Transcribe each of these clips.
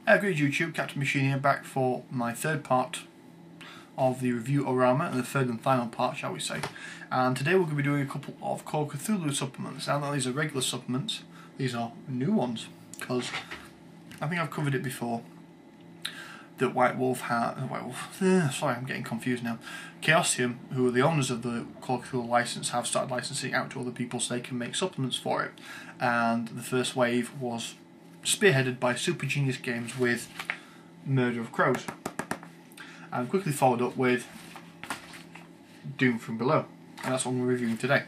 Good YouTube, Captain Machine here, back for my third part of the Review-O-Rama, and the third and final part, shall we say. And today we're going to be doing a couple of Call of Cthulhu supplements. Now, these are regular supplements, these are new ones, because I think I've covered it before. That sorry, I'm getting confused now. Chaosium, who are the owners of the Call of Cthulhu license, have started licensing out to other people so they can make supplements for it. And the first wave was spearheaded by Super Genius Games with Murder of Crows, and quickly followed up with Doom from Below, and that's what we're reviewing today.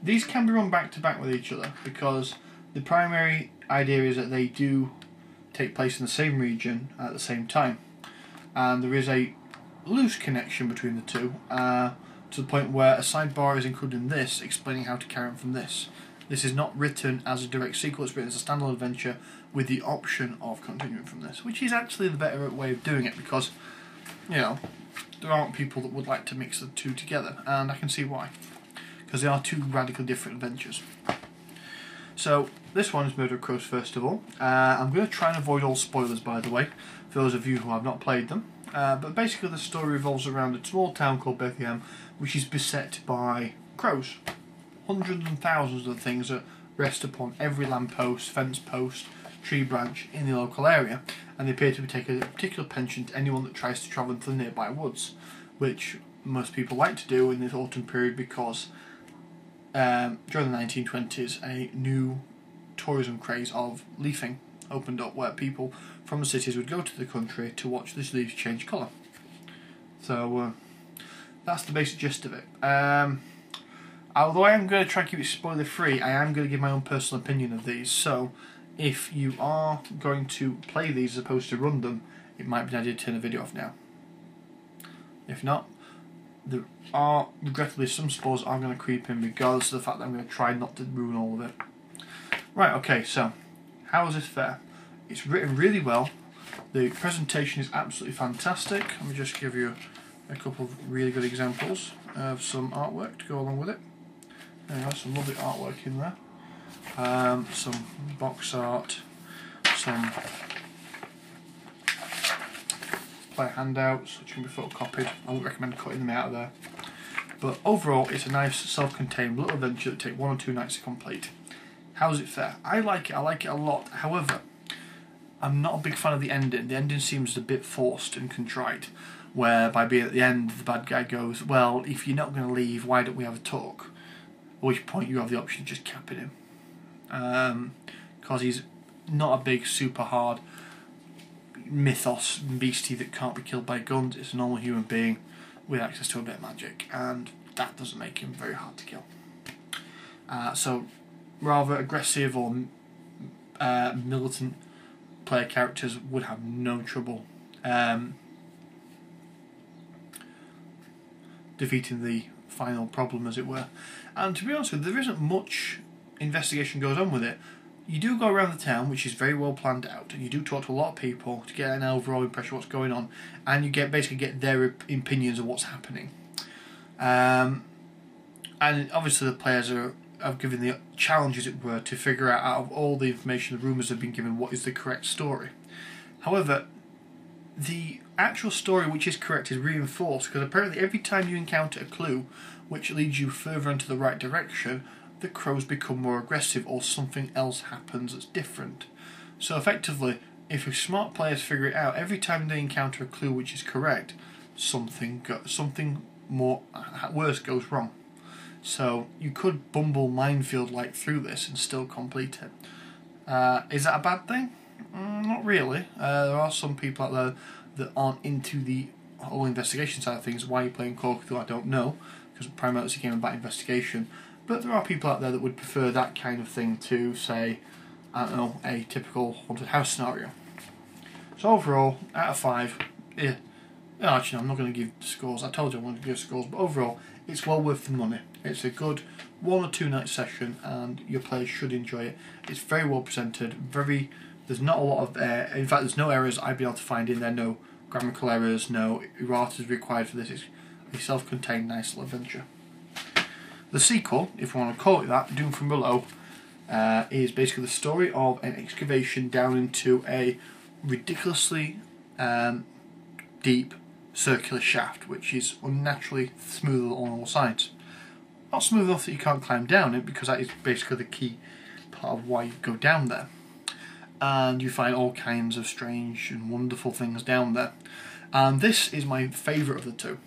These can be run back to back with each other because the primary idea is that they do take place in the same region at the same time, and there is a loose connection between the two, to the point where a sidebar is included in this explaining how to carry on from this. This is not written as a direct sequel, it's written as a standalone adventure with the option of continuing from this, which is actually the better way of doing it because, you know, there aren't people that would like to mix the two together, and I can see why, because they are two radically different adventures. So, this one is Murder of Crows first of all. I'm going to try and avoid all spoilers, by the way, for those of you who have not played them. But basically the story revolves around a small town called Bethlehem, which is beset by crows. Hundreds and thousands of things that rest upon every lamppost, fence post, tree branch in the local area, and they appear to be taking a particular penchant to anyone that tries to travel into the nearby woods, which most people like to do in this autumn period because during the 1920s a new tourism craze of leafing opened up, where people from the cities would go to the country to watch these leaves change colour. So that's the basic gist of it. Although I am going to try and keep it spoiler free, I am going to give my own personal opinion of these, so if you are going to play these as opposed to run them, it might be an idea to turn the video off now. If not, there are regrettably some spoilers are going to creep in regardless of the fact that I'm going to try not to ruin all of it. Right, okay, so how is this fair? It's written really well, the presentation is absolutely fantastic. Let me just give you a couple of really good examples of some artwork to go along with it. There you go, some lovely artwork in there. Some box art, some player handouts which can be photocopied. I wouldn't recommend cutting them out of there. But overall, it's a nice self-contained little adventure that take 1 or 2 nights to complete. How is it fair? I like it a lot. However, I'm not a big fan of the ending. The ending seems a bit forced and contrite, whereby being at the end, the bad guy goes, well, if you're not going to leave, why don't we have a talk? At which point you have the option of just capping him. Because he's not a big, super hard mythos beastie that can't be killed by guns. It's a normal human being with access to a bit of magic, and that doesn't make him very hard to kill. So rather aggressive or militant player characters would have no trouble defeating the final problem, as it were. And to be honest with you, there isn't much investigation goes on with it. You do go around the town, which is very well planned out, and you do talk to a lot of people to get an overall impression of what's going on, and you basically get their opinions of what's happening. And obviously the players are given the challenge, as it were, to figure out of all the information, the rumours have been given, what is the correct story. However, the actual story which is correct is reinforced, because apparently every time you encounter a clue which leads you further into the right direction, the crows become more aggressive or something else happens that's different. So effectively, if smart players figure it out, every time they encounter a clue which is correct, something more worse goes wrong. So you could bumble minefield-like through this and still complete it. Is that a bad thing? Not really. There are some people out there that aren't into the whole investigation side of things. Why you're playing Call of Cthulhu, I don't know, because primarily it's a game about investigation. But there are people out there that would prefer that kind of thing to, say, I don't know, a typical haunted house scenario. So overall, out of 5, yeah. Actually, no, I'm not going to give scores. I told you I wanted to give scores, but overall, it's well worth the money. It's a good 1 or 2 night session, and your players should enjoy it. It's very well presented. There's not a lot of in fact, there's no errors I've been able to find in there. No grammatical errors, no errata required for this. It's a self-contained, nice little adventure. The sequel, if we want to call it that, Doom from Below, is basically the story of an excavation down into a ridiculously deep circular shaft, which is unnaturally smooth on all sides. Not smooth enough that you can't climb down it, because that is basically the key part of why you go down there. And you find all kinds of strange and wonderful things down there. And this is my favourite of the two,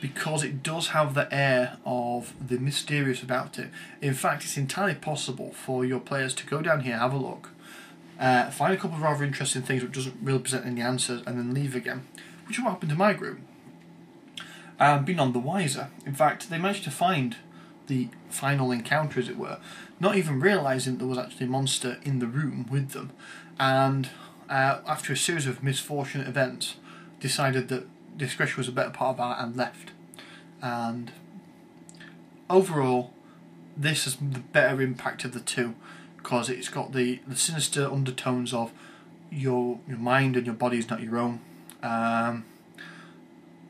because it does have the air of the mysterious about it. In fact, it's entirely possible for your players to go down here, have a look, find a couple of rather interesting things which doesn't really present any answers, and then leave again, which is what happened to my group. Be none the wiser. In fact, they managed to find the final encounter, as it were, not even realising there was actually a monster in the room with them, and after a series of misfortunate events, decided that discretion was a better part of valor and left. And overall, this has the better impact of the two, because it's got the sinister undertones of your mind and your body is not your own,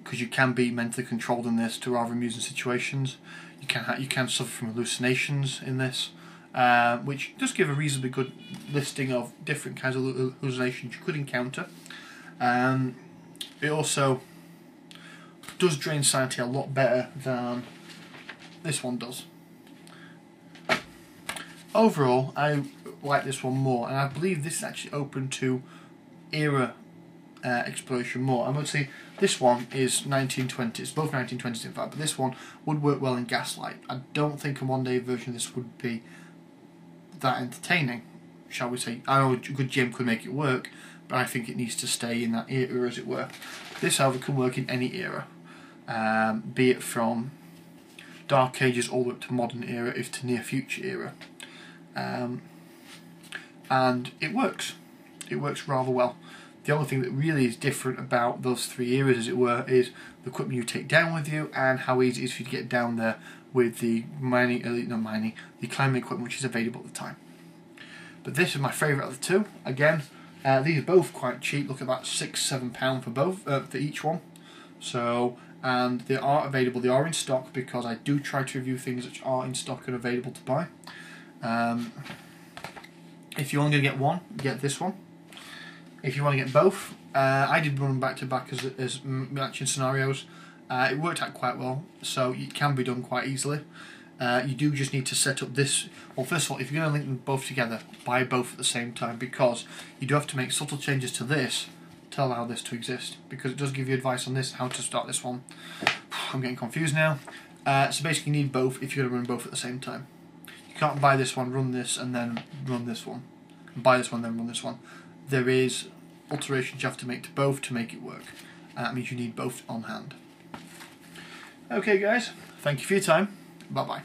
because you can be mentally controlled in this to rather amusing situations. You can suffer from hallucinations in this, which does give a reasonably good listing of different kinds of hallucinations you could encounter. It also does drain sanity a lot better than this one does. Overall, I like this one more, and I believe this is actually open to era exploration more. I would say this one is 1920s, both 1920s in fact, but this one would work well in Gaslight. I don't think a one-day version of this would be that entertaining, shall we say. I know a good GM could make it work, but I think it needs to stay in that era, as it were. This, however, can work in any era, be it from Dark Ages all the way up to modern era, if to near future era. And it works. It works rather well. The only thing that really is different about those three eras, as it were, is the equipment you take down with you and how easy it is for you to get down there with the the climbing equipment which is available at the time. But this is my favourite of the two. Again, these are both quite cheap. Look at about £6-7 for both, for each one. So, and they are available. They are in stock, because I do try to review things which are in stock and available to buy. If you're only going to get one, get this one. If you want to get both, I did run them back to back as matching scenarios. It worked out quite well, so it can be done quite easily. You do just need to set up this. Well, first of all, if you're going to link them both together, buy both at the same time, because you do have to make subtle changes to this to allow this to exist, because it does give you advice on this, how to start this one. I'm getting confused now. So basically you need both if you're going to run both at the same time. You can't buy this one, run this, and then run this one. Buy this one, then run this one. There is alterations you have to make to both to make it work. That means you need both on hand. Okay guys, thank you for your time. Bye bye.